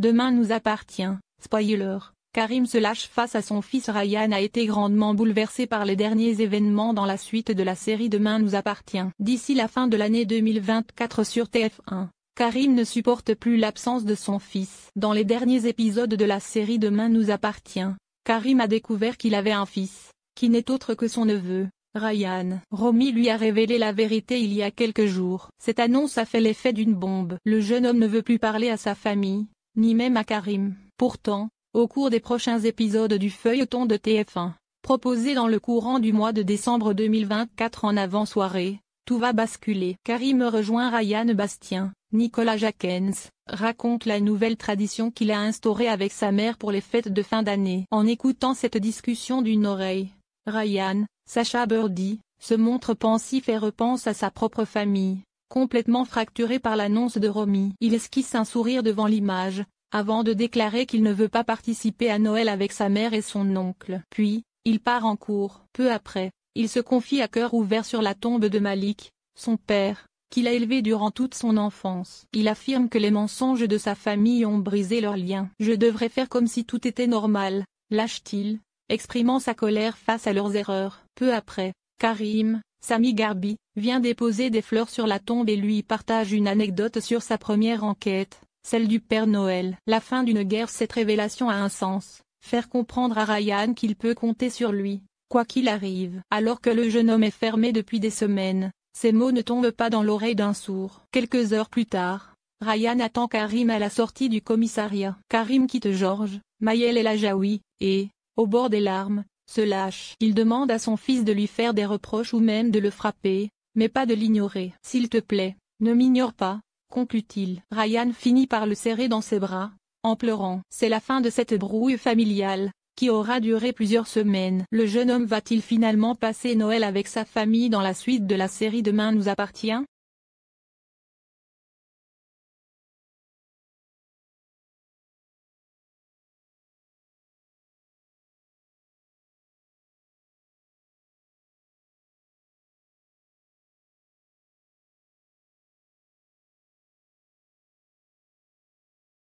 Demain nous appartient. Spoiler. Karim se lâche face à son fils. Ryan a été grandement bouleversé par les derniers événements dans la suite de la série Demain nous appartient. D'ici la fin de l'année 2024 sur TF1, Karim ne supporte plus l'absence de son fils. Dans les derniers épisodes de la série Demain nous appartient, Karim a découvert qu'il avait un fils, qui n'est autre que son neveu, Ryan. Romy lui a révélé la vérité il y a quelques jours. Cette annonce a fait l'effet d'une bombe. Le jeune homme ne veut plus parler à sa famille, ni même à Karim. Pourtant, au cours des prochains épisodes du feuilleton de TF1, proposé dans le courant du mois de décembre 2024 en avant-soirée, tout va basculer. Karim rejoint Ryan Bastien. Nicolas Jaquens raconte la nouvelle tradition qu'il a instaurée avec sa mère pour les fêtes de fin d'année. En écoutant cette discussion d'une oreille, Ryan, Sacha Birdie, se montre pensif et repense à sa propre famille, complètement fracturée par l'annonce de Romy. Il esquisse un sourire devant l'image, avant de déclarer qu'il ne veut pas participer à Noël avec sa mère et son oncle. Puis, il part en cours. Peu après, il se confie à cœur ouvert sur la tombe de Malik, son père, qu'il a élevé durant toute son enfance. Il affirme que les mensonges de sa famille ont brisé leur lien. « Je devrais faire comme si tout était normal », lâche-t-il, exprimant sa colère face à leurs erreurs. Peu après, Karim, Sami Garbi, vient déposer des fleurs sur la tombe et lui partage une anecdote sur sa première enquête, celle du Père Noël. La fin d'une guerre. Cette révélation a un sens, faire comprendre à Ryan qu'il peut compter sur lui, quoi qu'il arrive. Alors que le jeune homme est fermé depuis des semaines, ces mots ne tombent pas dans l'oreille d'un sourd. Quelques heures plus tard, Ryan attend Karim à la sortie du commissariat. Karim quitte Georges, Maëlle et la Jaoui, et, au bord des larmes, se lâche. Il demande à son fils de lui faire des reproches ou même de le frapper, mais pas de l'ignorer. « S'il te plaît, ne m'ignore pas », conclut-il. Ryan finit par le serrer dans ses bras, en pleurant. C'est la fin de cette brouille familiale, qui aura duré plusieurs semaines. Le jeune homme va-t-il finalement passer Noël avec sa famille dans la suite de la série Demain nous appartient ?